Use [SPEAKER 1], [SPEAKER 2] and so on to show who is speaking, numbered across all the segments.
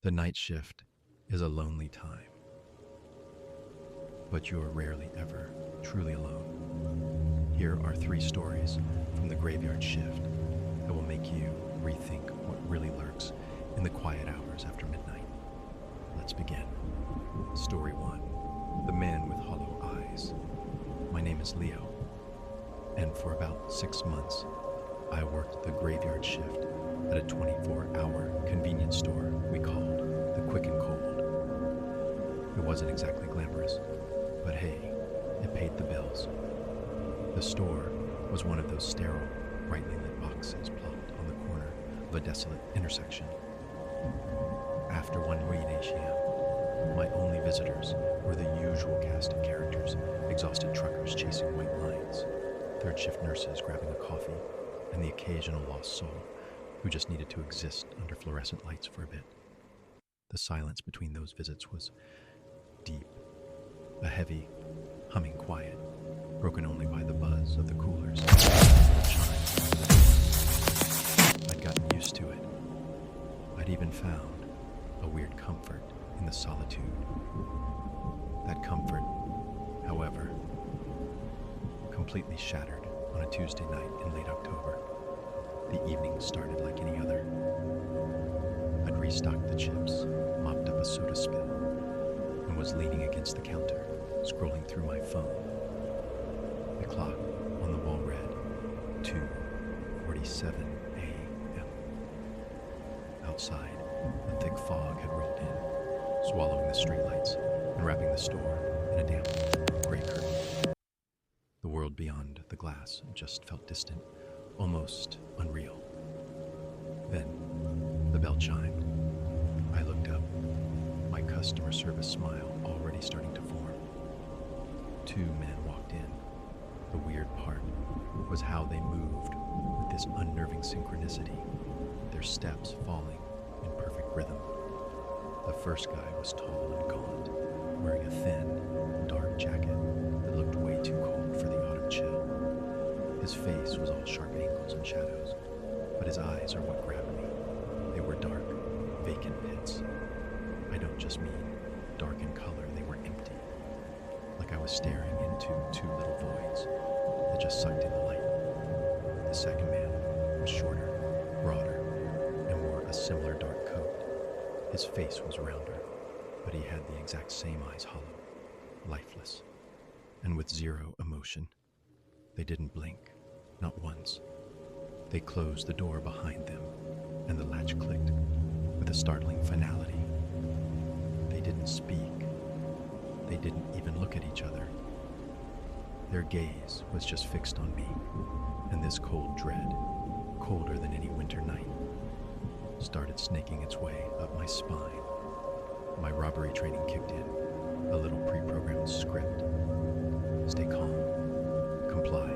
[SPEAKER 1] The night shift is a lonely time, but you're rarely ever truly alone. Here are 3 stories from the graveyard shift that will make you rethink what really lurks in the quiet hours after midnight. Let's begin. Story 1. The Man with Hollow Eyes. My name is Leo, and for about 6 months, I worked the graveyard shift at a 24-hour convenience store we called the Quick and Cold. It wasn't exactly glamorous, but hey, it paid the bills. The store was one of those sterile, brightly lit boxes plopped on the corner of a desolate intersection. After one rainy AM, my only visitors were the usual cast of characters: exhausted truckers chasing white lines, third shift nurses grabbing a coffee, and the occasional lost soul who just needed to exist under fluorescent lights for a bit. The silence between those visits was deep, a heavy, humming quiet, broken only by the buzz of the coolers. I'd gotten used to it. I'd even found a weird comfort in the solitude. That comfort, however, completely shattered on a Tuesday night in late October. The evening started like any other. I'd restocked the chips, mopped up a soda spill, and was leaning against the counter, scrolling through my phone. The clock on the wall read 2:47 a.m. Outside, a thick fog had rolled in, swallowing the streetlights and wrapping the store in a damp, gray curtain. The world beyond the glass just felt distant, almost unreal. Then, the bell chimed. I looked up, my customer service smile already starting to form. 2 men walked in. The weird part was how they moved with this unnerving synchronicity, their steps falling in perfect rhythm. The first guy was tall and gaunt, wearing a thin, dark jacket that looked way too cold for the autumn chill. His face was all sharp angles and shadows, but his eyes are what grabbed me. They were dark, vacant pits. I don't just mean dark in color, they were empty. Like I was staring into 2 little voids that just sucked in the light. The second man was shorter, broader, and wore a similar dark coat. His face was rounder, but he had the exact same eyes hollow, lifeless, and with zero emotion. They didn't blink, not once. They closed the door behind them, and the latch clicked with a startling finality. They didn't speak. They didn't even look at each other. Their gaze was just fixed on me, and this cold dread, colder than any winter night, started snaking its way up my spine. My robbery training kicked in, a little pre-programmed script. Stay calm. Comply.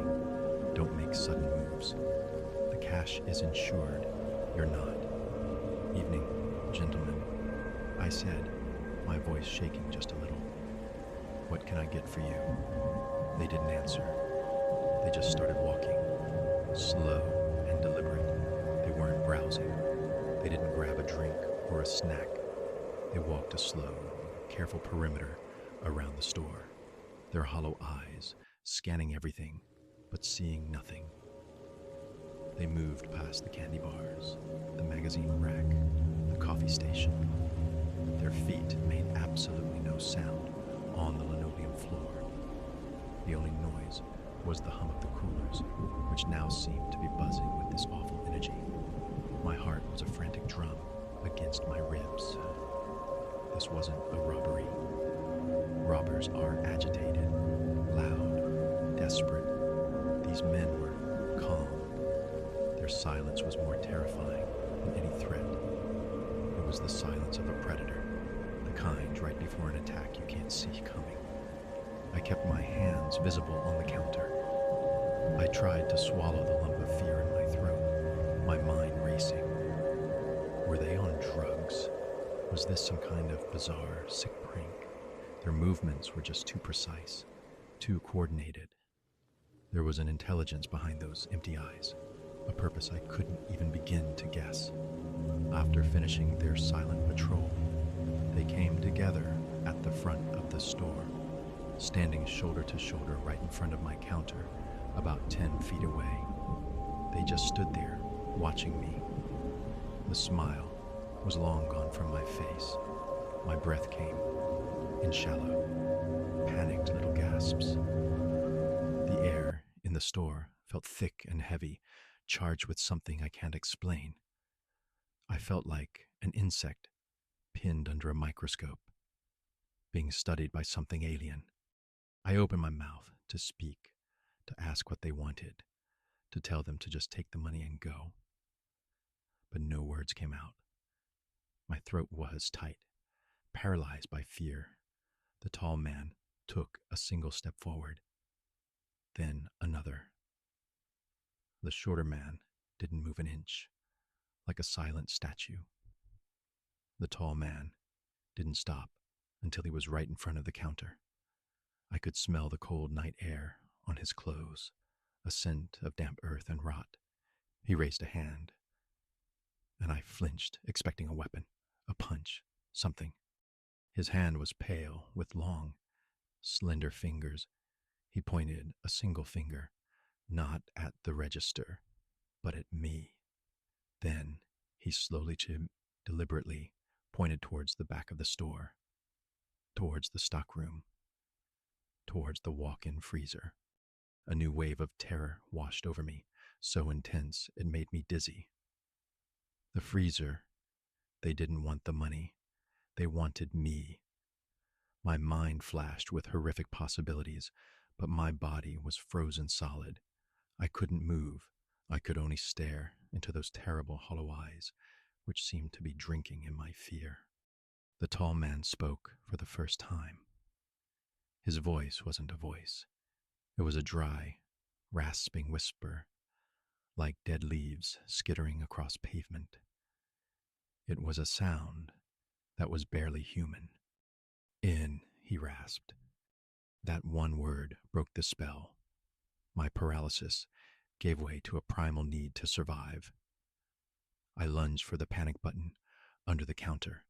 [SPEAKER 1] Don't make sudden moves. The cash is insured. You're not. Evening, gentlemen, I said, my voice shaking just a little. What can I get for you? They didn't answer. They just started walking, slow and deliberate. They weren't browsing. They didn't grab a drink or a snack. They walked a slow, careful perimeter around the store, their hollow eyes scanning everything, but seeing nothing. They moved past the candy bars, the magazine rack, the coffee station. Their feet made absolutely no sound on the linoleum floor. The only noise was the hum of the coolers, which now seemed to be buzzing with this awful energy. My heart was a frantic drum against my ribs. This wasn't a robbery. Robbers are agitated, loud, desperate. These men were calm. Their silence was more terrifying than any threat. It was the silence of a predator, the kind right before an attack you can't see coming. I kept my hands visible on the counter. I tried to swallow the lump of fear in my throat, my mind racing. Were they on drugs? Was this some kind of bizarre, sick prank? Their movements were just too precise, too coordinated. There was an intelligence behind those empty eyes, a purpose I couldn't even begin to guess. After finishing their silent patrol, together at the front of the store, standing shoulder to shoulder right in front of my counter, about 10 feet away. They just stood there, watching me. The smile was long gone from my face. My breath came in shallow, panicked little gasps. The air in the store felt thick and heavy, charged with something I can't explain. I felt like an insect pinned under a microscope, being studied by something alien. I opened my mouth to speak, to ask what they wanted, to tell them to just take the money and go. But no words came out. My throat was tight, paralyzed by fear. The tall man took a single step forward, then another. The shorter man didn't move an inch, like a silent statue. The tall man didn't stop until he was right in front of the counter. I could smell the cold night air on his clothes, a scent of damp earth and rot. He raised a hand, and I flinched, expecting a weapon, a punch, something. His hand was pale, with long, slender fingers. He pointed a single finger, not at the register, but at me. Then he slowly, deliberately pointed towards the back of the store, towards the stockroom, towards the walk-in freezer. A new wave of terror washed over me, so intense it made me dizzy. The freezer, they didn't want the money. They wanted me. My mind flashed with horrific possibilities, but my body was frozen solid. I couldn't move. I could only stare into those terrible hollow eyes, which seemed to be drinking in my fear. The tall man spoke for the first time. His voice wasn't a voice. It was a dry, rasping whisper, like dead leaves skittering across pavement. It was a sound that was barely human. In, he rasped. That one word broke the spell. My paralysis gave way to a primal need to survive. I lunged for the panic button under the counter,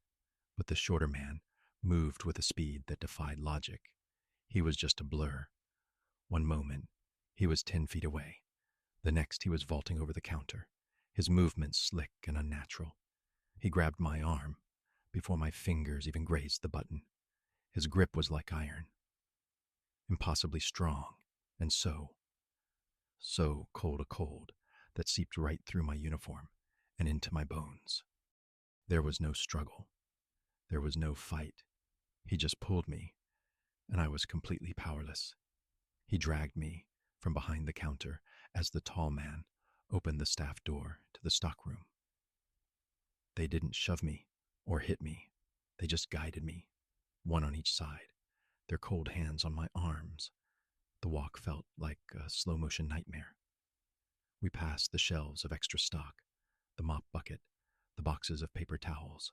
[SPEAKER 1] but the shorter man moved with a speed that defied logic. He was just a blur. One moment, he was 10 feet away. The next, he was vaulting over the counter, his movements slick and unnatural. He grabbed my arm before my fingers even grazed the button. His grip was like iron, impossibly strong, and so cold a cold that seeped right through my uniform and into my bones. There was no struggle. There was no fight. He just pulled me, and I was completely powerless. He dragged me from behind the counter as the tall man opened the staff door to the stockroom. They didn't shove me or hit me. They just guided me, one on each side, their cold hands on my arms. The walk felt like a slow-motion nightmare. We passed the shelves of extra stock, the mop bucket, the boxes of paper towels.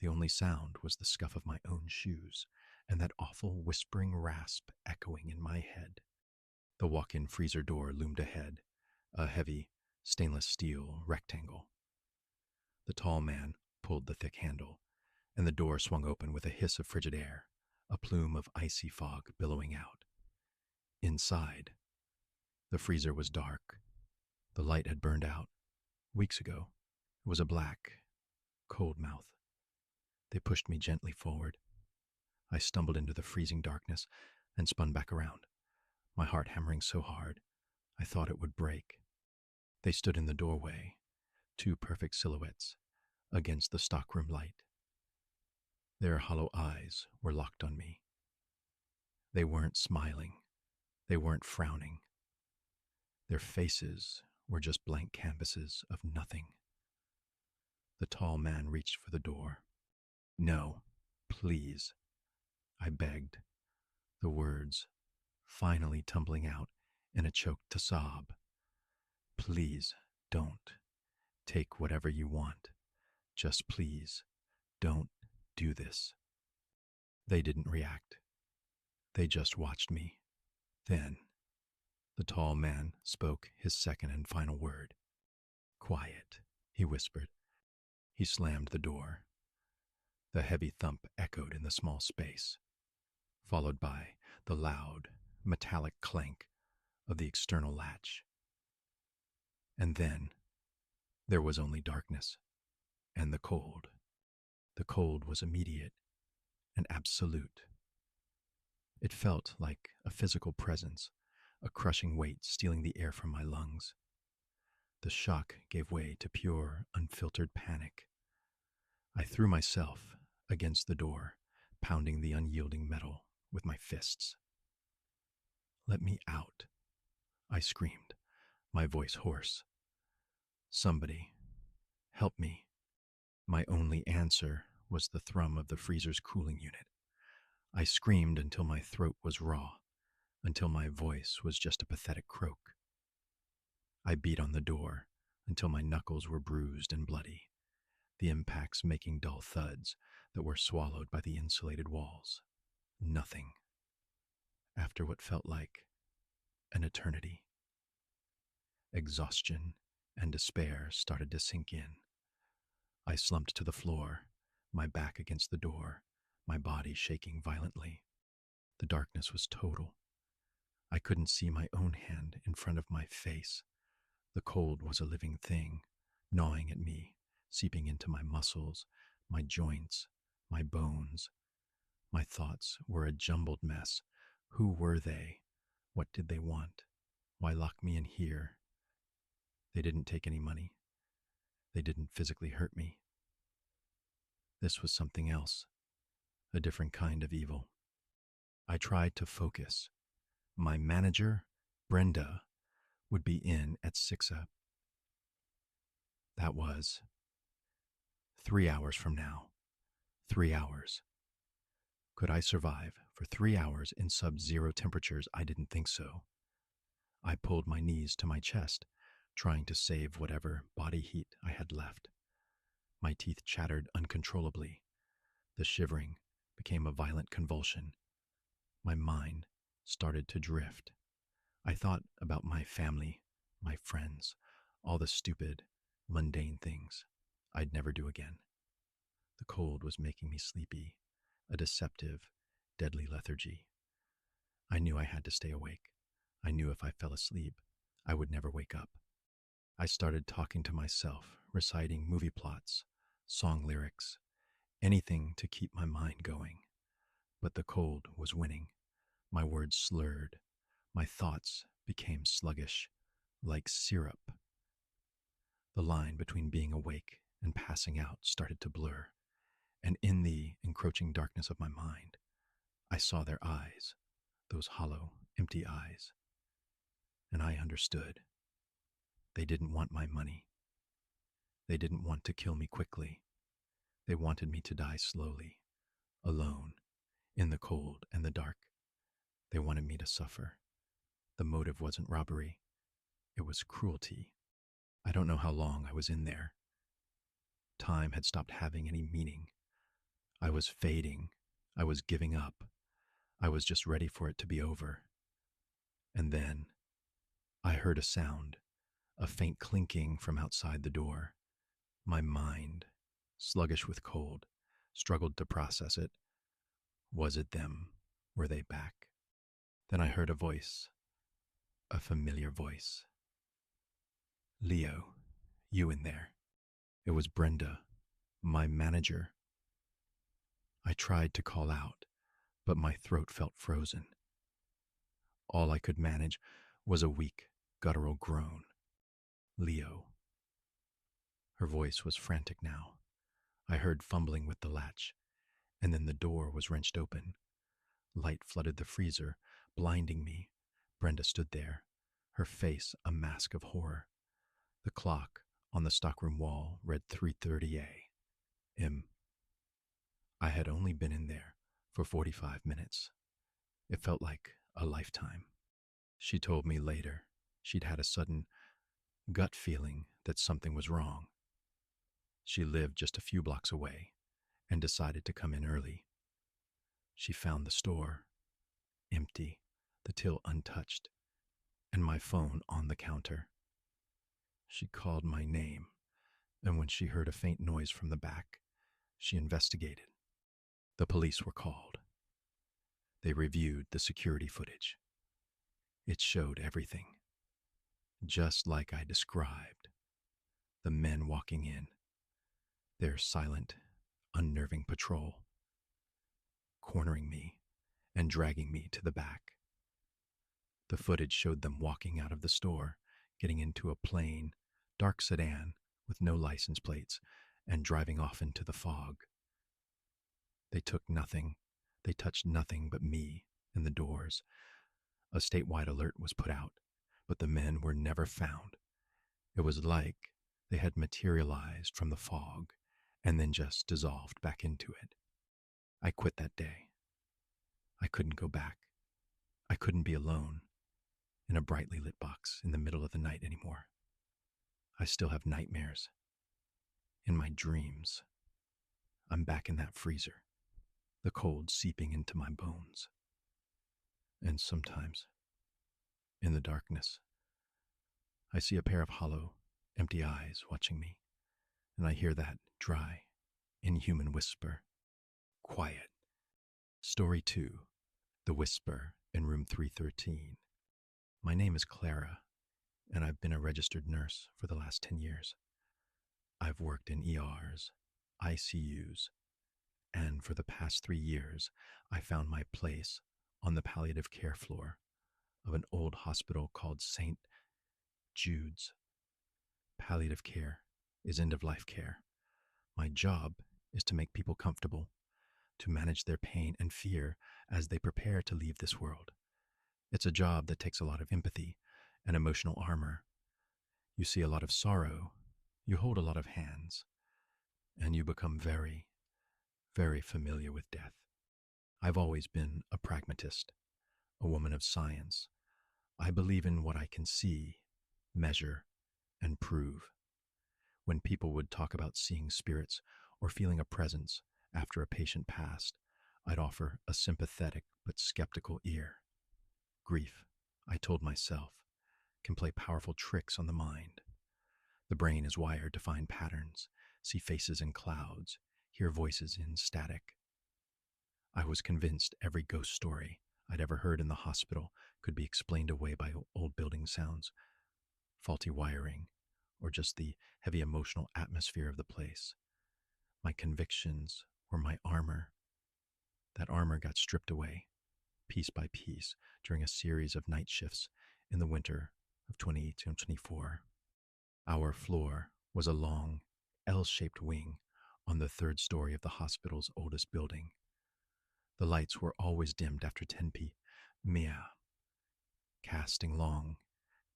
[SPEAKER 1] The only sound was the scuff of my own shoes and that awful whispering rasp echoing in my head. The walk-in freezer door loomed ahead, a heavy stainless steel rectangle. The tall man pulled the thick handle, and the door swung open with a hiss of frigid air, a plume of icy fog billowing out. Inside, the freezer was dark. The light had burned out. Weeks ago, it was a black, cold mouth. They pushed me gently forward. I stumbled into the freezing darkness and spun back around, my heart hammering so hard I thought it would break. They stood in the doorway, two perfect silhouettes against the stockroom light. Their hollow eyes were locked on me. They weren't smiling. They weren't frowning. Their faces were just blank canvases of nothing. The tall man reached for the door. "No, please," I begged, the words finally tumbling out in a choked sob. "Please, don't. Take whatever you want. Just please, don't do this." They didn't react. They just watched me. Then, the tall man spoke his second and final word. "Quiet," he whispered. He slammed the door. The heavy thump echoed in the small space, followed by the loud, metallic clank of the external latch. And then there was only darkness and the cold. The cold was immediate and absolute. It felt like a physical presence, a crushing weight stealing the air from my lungs. The shock gave way to pure, unfiltered panic. I threw myself against the door, pounding the unyielding metal with my fists. "Let me out," I screamed, my voice hoarse. "Somebody, help me." My only answer was the thrum of the freezer's cooling unit. I screamed until my throat was raw, until my voice was just a pathetic croak. I beat on the door until my knuckles were bruised and bloody, the impacts making dull thuds that were swallowed by the insulated walls. Nothing. After what felt like an eternity. Exhaustion and despair started to sink in. I slumped to the floor, my back against the door, my body shaking violently. The darkness was total. I couldn't see my own hand in front of my face. The cold was a living thing, gnawing at me, seeping into my muscles, my joints, my bones. My thoughts were a jumbled mess. Who were they? What did they want? Why lock me in here? They didn't take any money. They didn't physically hurt me. This was something else, a different kind of evil. I tried to focus. My manager, Brenda, would be in at 6 a.m. That was 3 hours from now. 3 hours. Could I survive for 3 hours in sub-zero temperatures? I didn't think so. I pulled my knees to my chest, trying to save whatever body heat I had left. My teeth chattered uncontrollably. The shivering became a violent convulsion. My mind started to drift. I thought about my family, my friends, all the stupid, mundane things I'd never do again. The cold was making me sleepy, a deceptive, deadly lethargy. I knew I had to stay awake. I knew if I fell asleep, I would never wake up. I started talking to myself, reciting movie plots, song lyrics, anything to keep my mind going. But the cold was winning. My words slurred. My thoughts became sluggish, like syrup. The line between being awake and passing out started to blur, and in the encroaching darkness of my mind, I saw their eyes, those hollow, empty eyes. And I understood. They didn't want my money. They didn't want to kill me quickly. They wanted me to die slowly, alone, in the cold and the dark. They wanted me to suffer. The motive wasn't robbery. It was cruelty. I don't know how long I was in there. Time had stopped having any meaning. I was fading. I was giving up. I was just ready for it to be over. And then I heard a sound, a faint clinking from outside the door. My mind, sluggish with cold, struggled to process it. Was it them? Were they back? Then I heard a voice, a familiar voice. "Leo, you in there?" It was Brenda, my manager. I tried to call out, but my throat felt frozen. All I could manage was a weak, guttural groan. "Leo." Her voice was frantic now. I heard fumbling with the latch, and then the door was wrenched open. Light flooded the freezer, blinding me. Brenda stood there, her face a mask of horror. The clock on the stockroom wall read 3:30 a.m. I had only been in there for 45 minutes. It felt like a lifetime. She told me later she'd had a sudden gut feeling that something was wrong. She lived just a few blocks away and decided to come in early. She found the store empty, the till untouched, and my phone on the counter. She called my name, and when she heard a faint noise from the back, she investigated. The police were called. They reviewed the security footage. It showed everything, just like I described. The men walking in, their silent, unnerving patrol, cornering me and dragging me to the back. The footage showed them walking out of the store, getting into a plain, dark sedan with no license plates, and driving off into the fog. They took nothing. They touched nothing but me and the doors. A statewide alert was put out, but the men were never found. It was like they had materialized from the fog and then just dissolved back into it. I quit that day. I couldn't go back. I couldn't be alone in a brightly lit box in the middle of the night anymore. I still have nightmares. In my dreams, I'm back in that freezer, the cold seeping into my bones. And sometimes, in the darkness, I see a pair of hollow, empty eyes watching me, and I hear that dry, inhuman whisper, quiet. Story 2, The Whisper in Room 313. My name is Clara, and I've been a registered nurse for the last 10 years. I've worked in ERs, ICUs, and for the past 3 years, I found my place on the palliative care floor of an old hospital called St. Jude's. Palliative care is end-of-life care. My job is to make people comfortable, to manage their pain and fear as they prepare to leave this world. It's a job that takes a lot of empathy and emotional armor. You see a lot of sorrow, you hold a lot of hands, and you become very, very familiar with death. I've always been a pragmatist, a woman of science. I believe in what I can see, measure, and prove. When people would talk about seeing spirits or feeling a presence after a patient passed, I'd offer a sympathetic but skeptical ear. Grief, I told myself, can play powerful tricks on the mind. The brain is wired to find patterns, see faces in clouds, hear voices in static. I was convinced every ghost story I'd ever heard in the hospital could be explained away by old building sounds, faulty wiring, or just the heavy emotional atmosphere of the place. My convictions were my armor. That armor got stripped away, piece by piece, during a series of night shifts in the winter of 2018 and 24. Our floor was a long, L-shaped wing on the 3rd story of the hospital's oldest building. The lights were always dimmed after 10 p.m., casting long,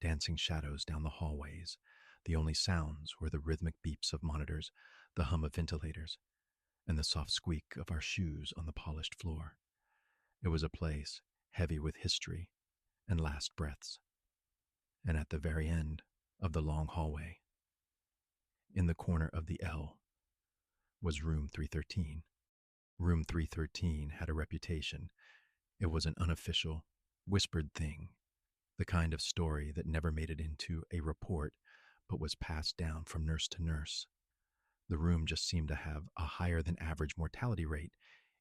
[SPEAKER 1] dancing shadows down the hallways. The only sounds were the rhythmic beeps of monitors, the hum of ventilators, and the soft squeak of our shoes on the polished floor. It was a place heavy with history and last breaths. And at the very end of the long hallway, in the corner of the L, was room 313. Room 313 had a reputation. It was an unofficial, whispered thing, the kind of story that never made it into a report but was passed down from nurse to nurse. The room just seemed to have a higher than average mortality rate,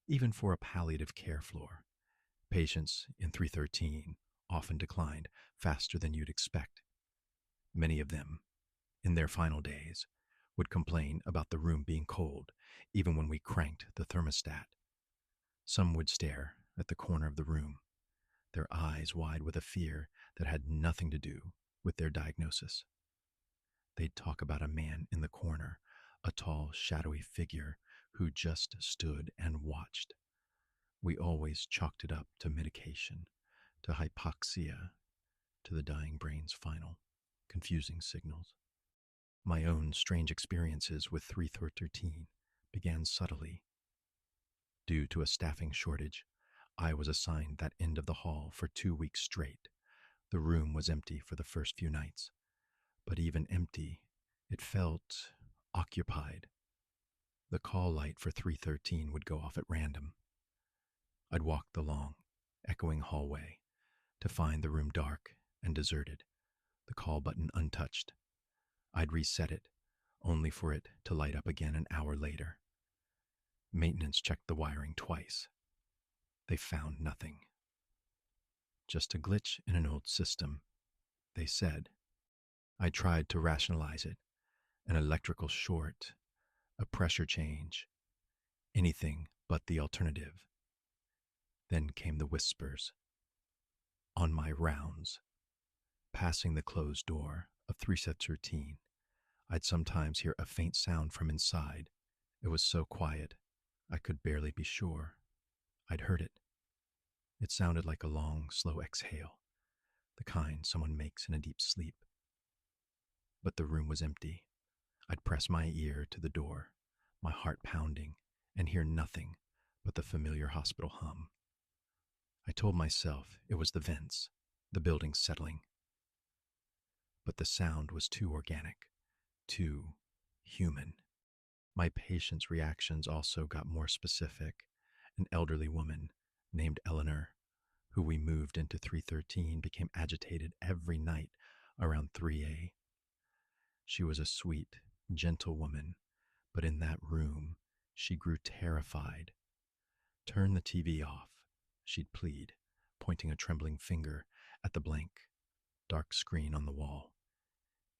[SPEAKER 1] even for a palliative care floor. Patients in 313 often declined faster than you'd expect. Many of them, in their final days, would complain about the room being cold, even when we cranked the thermostat. Some would stare at the corner of the room, their eyes wide with a fear that had nothing to do with their diagnosis. They'd talk about a man in the corner, a tall, shadowy figure who just stood and watched. We always chalked it up to medication, to hypoxia, to the dying brain's final, confusing signals. My own strange experiences with 313 began subtly. Due to a staffing shortage, I was assigned that end of the hall for 2 weeks straight. The room was empty for the first few nights, but even empty, it felt occupied. The call light for 313 would go off at random. I'd walk the long, echoing hallway to find the room dark and deserted, the call button untouched. I'd reset it, only for it to light up again an hour later. Maintenance checked the wiring twice. They found nothing. Just a glitch in an old system, they said. I tried to rationalize it. An electrical short, a pressure change, anything but the alternative. Then came the whispers. On my rounds, passing the closed door of 313, I'd sometimes hear a faint sound from inside. It was so quiet, I could barely be sure I'd heard it. It sounded like a long, slow exhale, the kind someone makes in a deep sleep. But the room was empty. I'd press my ear to the door, my heart pounding, and hear nothing but the familiar hospital hum. I told myself it was the vents, the building settling. But the sound was too organic, too human. My patient's reactions also got more specific. An elderly woman named Eleanor, who we moved into 313, became agitated every night around 3A. She was a sweet, gentle woman, but in that room, she grew terrified. Turn the TV off, she'd plead, pointing a trembling finger at the blank, dark screen on the wall.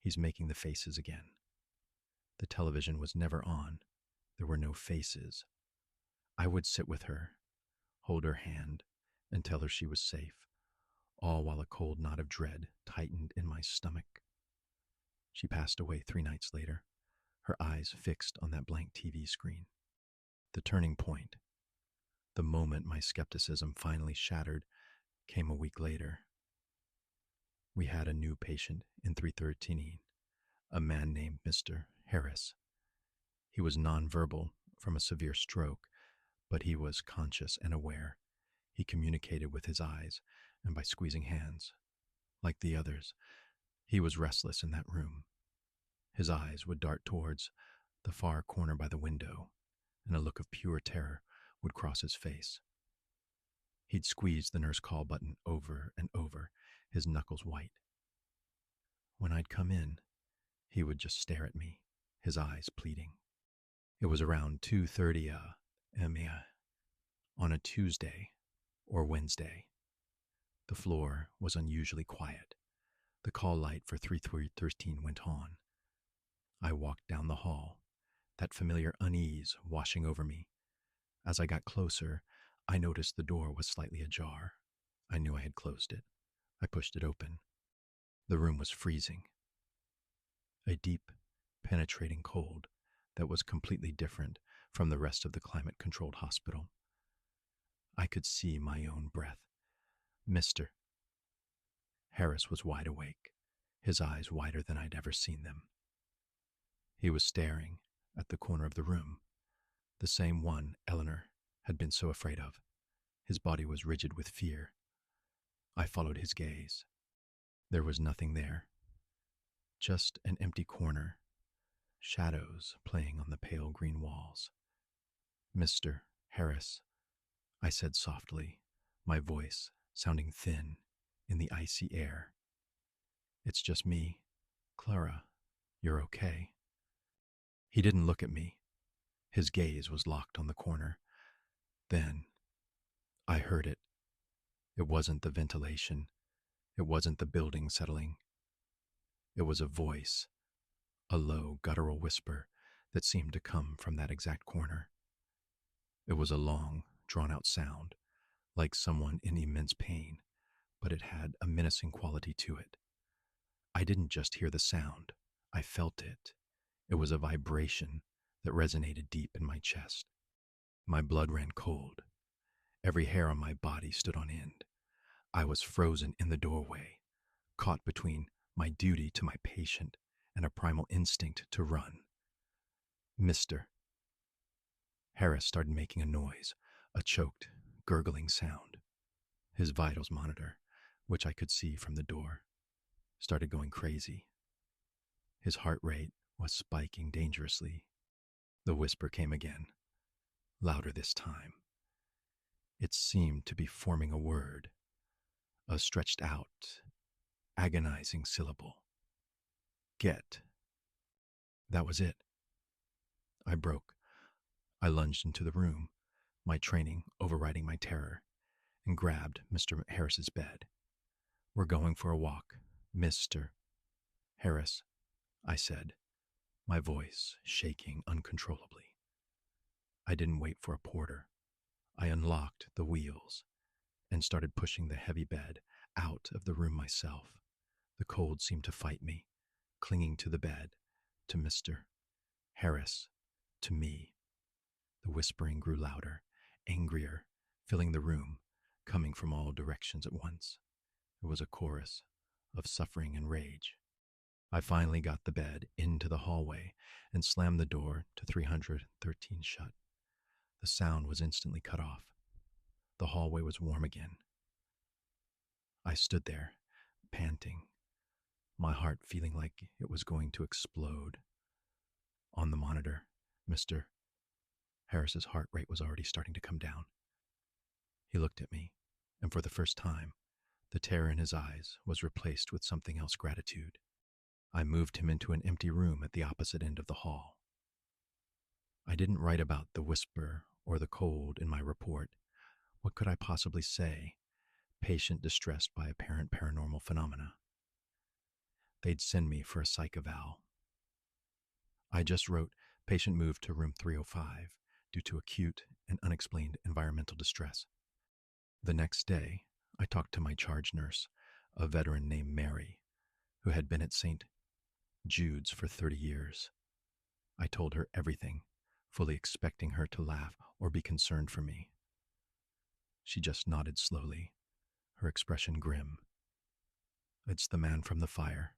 [SPEAKER 1] He's making the faces again. The television was never on. There were no faces. I would sit with her, hold her hand, and tell her she was safe, all while a cold knot of dread tightened in my stomach. She passed away 3 nights later, her eyes fixed on that blank TV screen. The turning point, the moment my skepticism finally shattered, came a week later. We had a new patient in 313, a man named Mr. Harris. He was nonverbal from a severe stroke, but he was conscious and aware. He communicated with his eyes and by squeezing hands. Like the others, he was restless in that room. His eyes would dart towards the far corner by the window, and a look of pure terror would cross his face. He'd squeeze the nurse call button over and over, his knuckles white. When I'd come in, he would just stare at me, his eyes pleading. It was around 2:30 a.m. on a Tuesday or Wednesday. The floor was unusually quiet. The call light for 313 went on. I walked down the hall, that familiar unease washing over me. As I got closer, I noticed the door was slightly ajar. I knew I had closed it. I pushed it open. The room was freezing. A deep, penetrating cold that was completely different from the rest of the climate-controlled hospital. I could see my own breath. Mr. Harris was wide awake, his eyes wider than I'd ever seen them. He was staring at the corner of the room, the same one Eleanor had been so afraid of. His body was rigid with fear. I followed his gaze. There was nothing there. Just an empty corner, shadows playing on the pale green walls. Mr. Harris, I said softly, my voice sounding thin in the icy air. It's just me. Clara, you're okay. He didn't look at me. His gaze was locked on the corner. Then I heard it. It wasn't the ventilation. It wasn't the building settling. It was a voice, a low, guttural whisper that seemed to come from that exact corner. It was a long, drawn-out sound, like someone in immense pain, but it had a menacing quality to it. I didn't just hear the sound. I felt it. It was a vibration that resonated deep in my chest. My blood ran cold. Every hair on my body stood on end. I was frozen in the doorway, caught between my duty to my patient and a primal instinct to run. Mr. Harris started making a noise, a choked, gurgling sound. His vitals monitor, which I could see from the door, started going crazy. His heart rate was spiking dangerously. The whisper came again, louder this time. It seemed to be forming a word, a stretched out, agonizing syllable. Get. That was it. I broke. I lunged into the room, my training overriding my terror, and grabbed Mr. Harris's bed. "We're going for a walk, Mr. Harris," I said, my voice shaking uncontrollably. I didn't wait for a porter. I unlocked the wheels and started pushing the heavy bed out of the room myself. The cold seemed to fight me, clinging to the bed, to Mr. Harris, to me. The whispering grew louder, angrier, filling the room, coming from all directions at once. It was a chorus of suffering and rage. I finally got the bed into the hallway and slammed the door to 313 shut. The sound was instantly cut off. The hallway was warm again. I stood there, panting, my heart feeling like it was going to explode. On the monitor, Mr. Harris's heart rate was already starting to come down. He looked at me, and for the first time, the terror in his eyes was replaced with something else, gratitude. I moved him into an empty room at the opposite end of the hall. I didn't write about the whisper or the cold in my report. What could I possibly say? Patient distressed by apparent paranormal phenomena. They'd send me for a psych eval. I just wrote, patient moved to room 305 due to acute and unexplained environmental distress. The next day, I talked to my charge nurse, a veteran named Mary, who had been at St. Jude's for 30 years. I told her everything, fully expecting her to laugh or be concerned for me. She just nodded slowly, her expression grim. "It's the man from the fire,"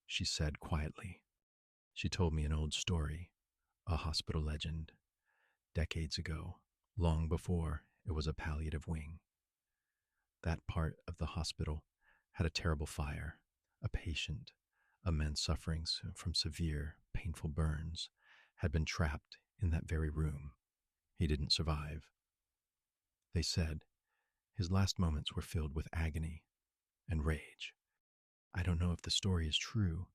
[SPEAKER 1] she said quietly. She told me an old story, a hospital legend, decades ago, long before it was a palliative wing. That part of the hospital had a terrible fire. A patient, a man suffering from severe, painful burns, had been trapped in that very room. He didn't survive. They said his last moments were filled with agony and rage. I don't know if the story is true.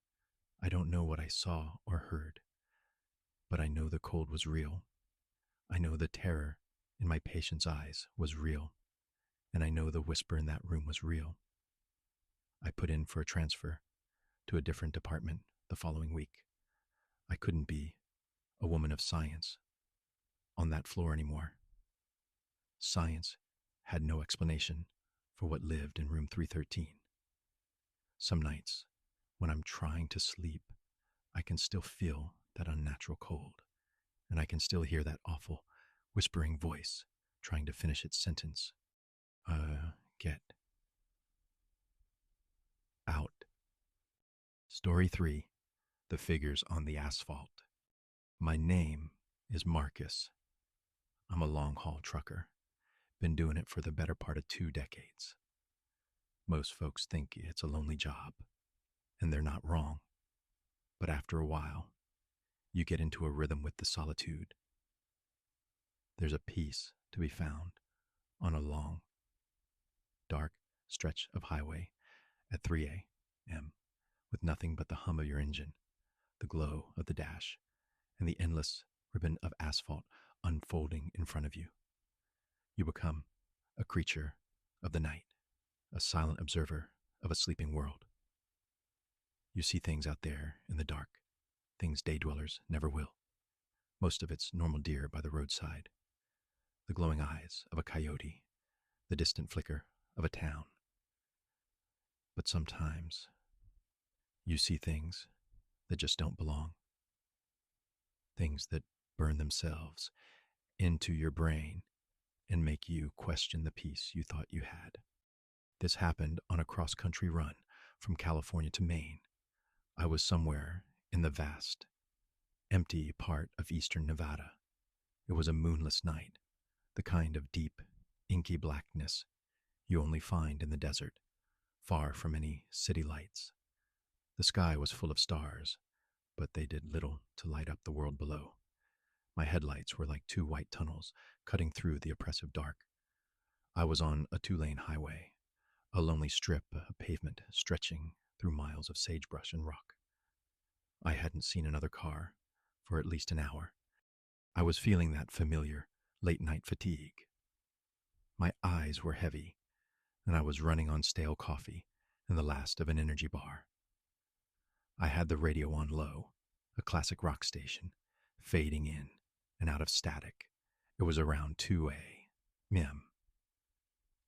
[SPEAKER 1] I don't know what I saw or heard. But I know the cold was real. I know the terror in my patient's eyes was real. And I know the whisper in that room was real. I put in for a transfer to a different department the following week. I couldn't be a woman of science on that floor anymore. Science had no explanation for what lived in room 313. Some nights, when I'm trying to sleep, I can still feel that unnatural cold, and I can still hear that awful, whispering voice trying to finish its sentence. Get out. Story 3. The Figures on the Asphalt. My name is Marcus. I'm a long-haul trucker. Been doing it for the better part of 2 decades. Most folks think it's a lonely job, and they're not wrong. But after a while, you get into a rhythm with the solitude. There's a peace to be found on a long, dark stretch of highway at 3 a.m. with nothing but the hum of your engine, the glow of the dash, and the endless ribbon of asphalt unfolding in front of you. You become a creature of the night, a silent observer of a sleeping world. You see things out there in the dark, things day dwellers never will. Most of it's normal deer by the roadside, the glowing eyes of a coyote, the distant flicker of a town. But sometimes you see things that just don't belong, things that burn themselves into your brain and make you question the peace you thought you had. This happened on a cross-country run from California to Maine. I was somewhere in the vast, empty part of eastern Nevada. It was a moonless night, the kind of deep, inky blackness you only find in the desert, far from any city lights. The sky was full of stars, but they did little to light up the world below. My headlights were like 2 white tunnels cutting through the oppressive dark. I was on a 2-lane highway, a lonely strip of pavement stretching through miles of sagebrush and rock. I hadn't seen another car for at least an hour. I was feeling that familiar late-night fatigue. My eyes were heavy, and I was running on stale coffee and the last of an energy bar. I had the radio on low, a classic rock station, fading in and out of static. It was around 2 a.m.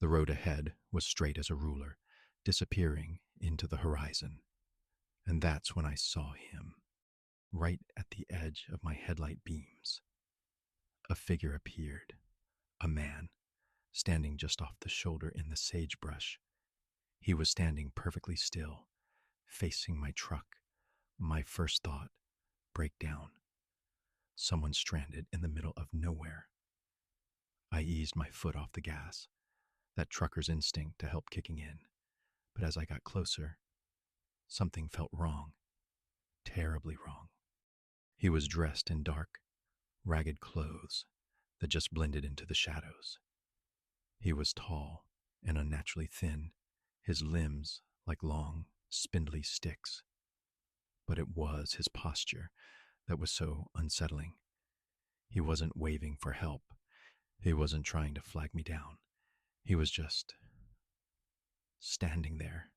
[SPEAKER 1] The road ahead was straight as a ruler, disappearing into the horizon. And that's when I saw him, right at the edge of my headlight beams. A figure appeared, a man, standing just off the shoulder in the sagebrush. He was standing perfectly still, facing my truck. My first thought, breakdown. Someone stranded in the middle of nowhere. I eased my foot off the gas, that trucker's instinct to help kicking in. But as I got closer, something felt wrong, terribly wrong. He was dressed in dark, ragged clothes that just blended into the shadows. He was tall and unnaturally thin, his limbs like long, spindly sticks. But it was his posture that was so unsettling. He wasn't waving for help. He wasn't trying to flag me down. He was just standing there.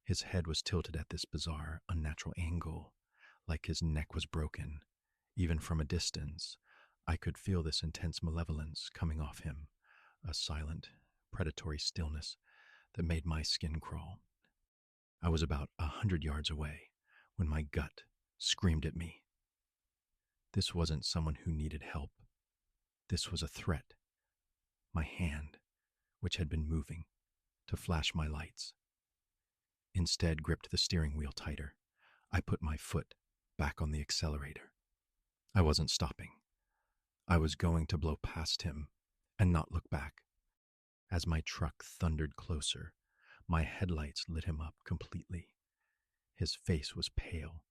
[SPEAKER 1] His head was tilted at this bizarre, unnatural angle, like his neck was broken. Even from a distance, I could feel this intense malevolence coming off him, a silent, predatory stillness that made my skin crawl. I was about 100 yards away when my gut screamed at me. This wasn't someone who needed help. This was a threat. My hand, which had been moving to flash my lights, instead gripped the steering wheel tighter. I put my foot back on the accelerator. I wasn't stopping. I was going to blow past him and not look back. As my truck thundered closer, my headlights lit him up completely. His face was pale,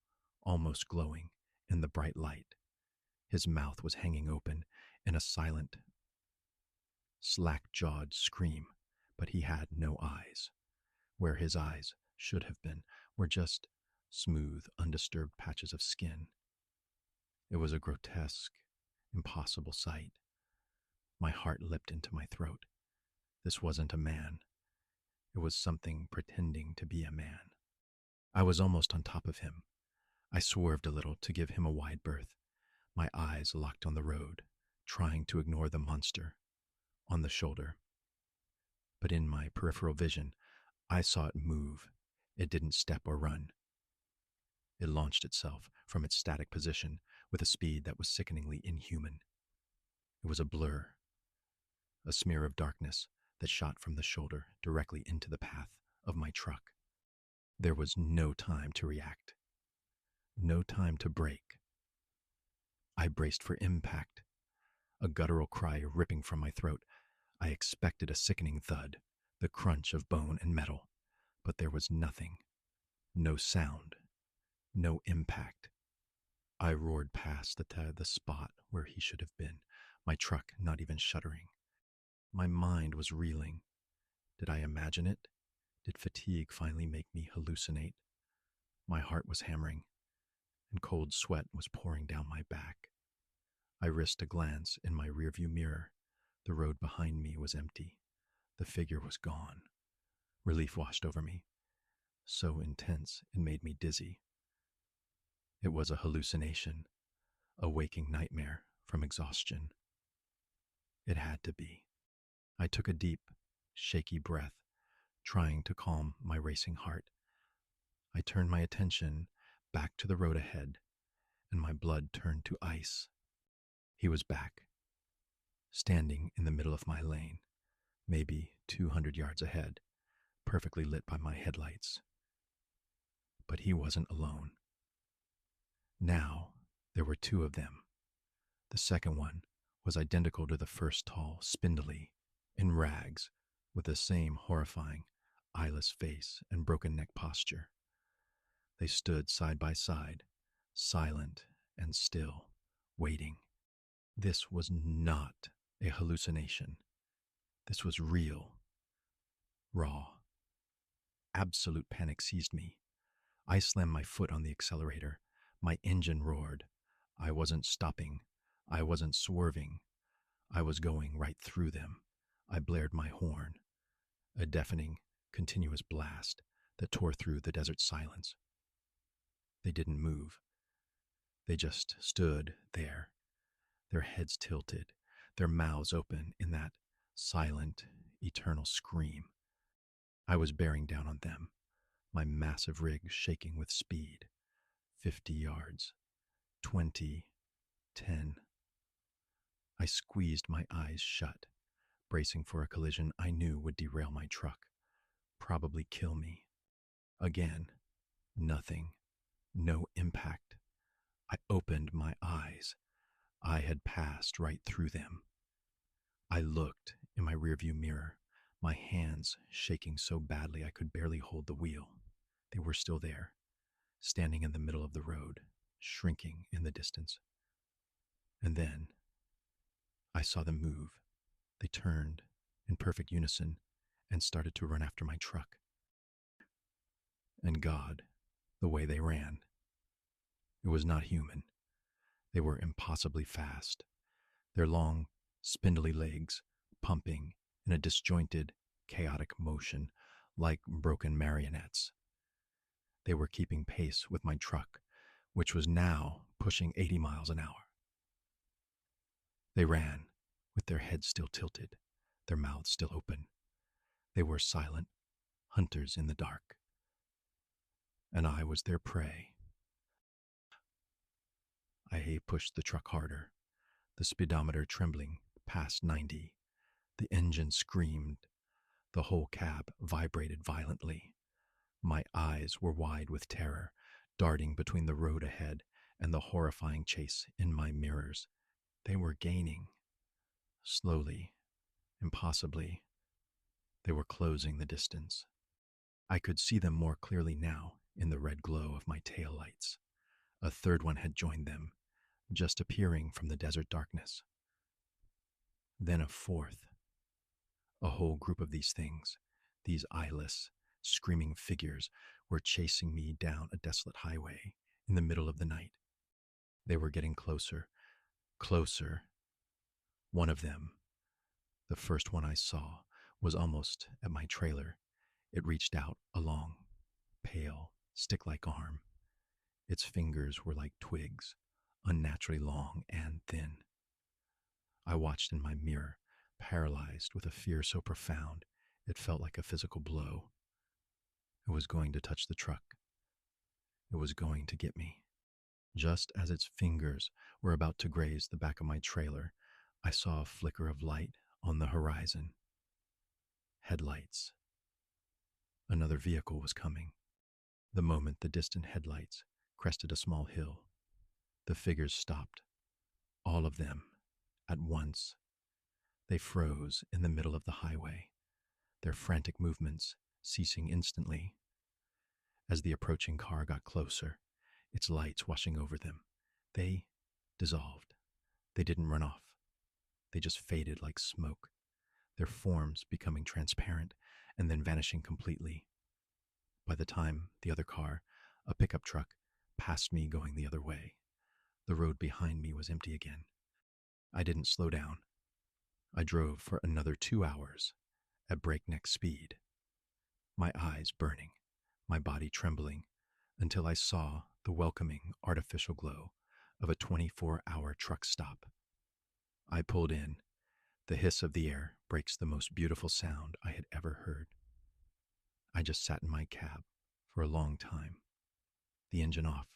[SPEAKER 1] almost glowing in the bright light. His mouth was hanging open in a silent, slack-jawed scream, but he had no eyes. Where his eyes should have been were just smooth, undisturbed patches of skin. It was a grotesque, impossible sight. My heart leapt into my throat. This wasn't a man. It was something pretending to be a man. I was almost on top of him. I swerved a little to give him a wide berth, my eyes locked on the road, trying to ignore the monster on the shoulder. But in my peripheral vision, I saw it move. It didn't step or run. It launched itself from its static position with a speed that was sickeningly inhuman. It was a blur, a smear of darkness that shot from the shoulder directly into the path of my truck. There was no time to react, no time to brake. I braced for impact, a guttural cry ripping from my throat. I expected a sickening thud, the crunch of bone and metal, but there was nothing, no sound, no impact. I roared past the spot where he should have been, my truck not even shuddering. My mind was reeling. Did I imagine it? Did fatigue finally make me hallucinate? My heart was hammering, and cold sweat was pouring down my back. I risked a glance in my rearview mirror. The road behind me was empty. The figure was gone. Relief washed over me, so intense it made me dizzy. It was a hallucination, a waking nightmare from exhaustion. It had to be. I took a deep, shaky breath, trying to calm my racing heart. I turned my attention back to the road ahead, and my blood turned to ice. He was back, standing in the middle of my lane, maybe 200 yards ahead, perfectly lit by my headlights. But he wasn't alone. Now, there were two of them. The second one was identical to the first, tall, spindly, in rags, with the same horrifying, eyeless face and broken neck posture. They stood side by side, silent and still, waiting. This was not a hallucination. This was real, raw. Absolute panic seized me. I slammed my foot on the accelerator. My engine roared. I wasn't stopping. I wasn't swerving, I was going right through them. I blared my horn, a deafening, continuous blast that tore through the desert silence. They didn't move. They just stood there, their heads tilted, their mouths open in that silent, eternal scream. I was bearing down on them, my massive rig shaking with speed. 50 yards, 20, 10. I squeezed my eyes shut, bracing for a collision I knew would derail my truck, probably kill me. Again, nothing, no impact. I opened my eyes. I had passed right through them. I looked in my rearview mirror, my hands shaking so badly I could barely hold the wheel. They were still there, standing in the middle of the road, shrinking in the distance. And then I saw them move. They turned in perfect unison and started to run after my truck. And God, the way they ran. It was not human. They were impossibly fast, their long, spindly legs pumping in a disjointed, chaotic motion like broken marionettes. They were keeping pace with my truck, which was now pushing 80 miles an hour. They ran, with their heads still tilted, their mouths still open. They were silent hunters in the dark. And I was their prey. I pushed the truck harder, the speedometer trembling past 90. The engine screamed. The whole cab vibrated violently. My eyes were wide with terror, darting between the road ahead and the horrifying chase in my mirrors. They were gaining. Slowly, impossibly, they were closing the distance. I could see them more clearly now in the red glow of my taillights. A third one had joined them, just appearing from the desert darkness. Then a fourth. A whole group of these things, these eyeless, screaming figures, were chasing me down a desolate highway in the middle of the night. They were getting closer, closer. One of them, the first one I saw, was almost at my trailer. It reached out a long, pale, stick-like arm. Its fingers were like twigs, unnaturally long and thin. I watched in my mirror, paralyzed with a fear so profound it felt like a physical blow. It was going to touch the truck. It was going to get me. Just as its fingers were about to graze the back of my trailer, I saw a flicker of light on the horizon. Headlights. Another vehicle was coming. The moment the distant headlights crested a small hill, the figures stopped. All of them, at once. They froze in the middle of the highway, their frantic movements ceasing instantly. As the approaching car got closer, its lights washing over them, they dissolved. They didn't run off. They just faded like smoke, their forms becoming transparent and then vanishing completely. By the time the other car, a pickup truck, passed me going the other way, the road behind me was empty again. I didn't slow down. I drove for another 2 hours at breakneck speed, my eyes burning, my body trembling, until I saw the welcoming artificial glow of a 24-hour truck stop. I pulled in. The hiss of the air breaks the most beautiful sound I had ever heard. I just sat in my cab for a long time, the engine off,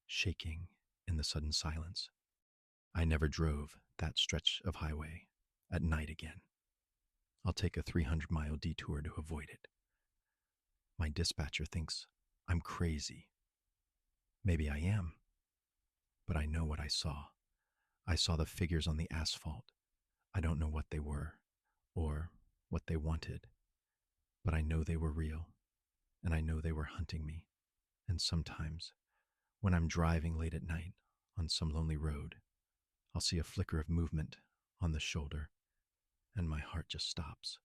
[SPEAKER 1] shaking in the sudden silence. I never drove that stretch of highway at night again. I'll take a 300-mile detour to avoid it. My dispatcher thinks I'm crazy. Maybe I am. But I know what I saw. I saw the figures on the asphalt. I don't know what they were or what they wanted, but I know they were real, and I know they were hunting me. And sometimes, when I'm driving late at night on some lonely road, I'll see a flicker of movement on the shoulder, and my heart just stops,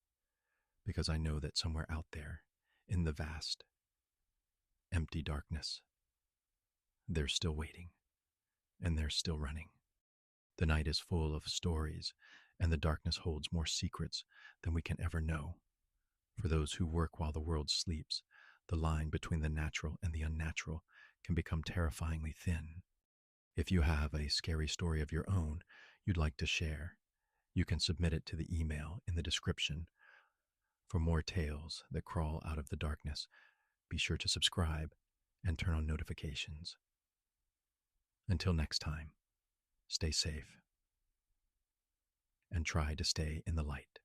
[SPEAKER 1] because I know that somewhere out there, in the vast, empty darkness, they're still waiting, and they're still running. The night is full of stories, and the darkness holds more secrets than we can ever know. For those who work while the world sleeps, the line between the natural and the unnatural can become terrifyingly thin. If you have a scary story of your own you'd like to share, you can submit it to the email in the description. For more tales that crawl out of the darkness, be sure to subscribe and turn on notifications. Until next time, stay safe and try to stay in the light.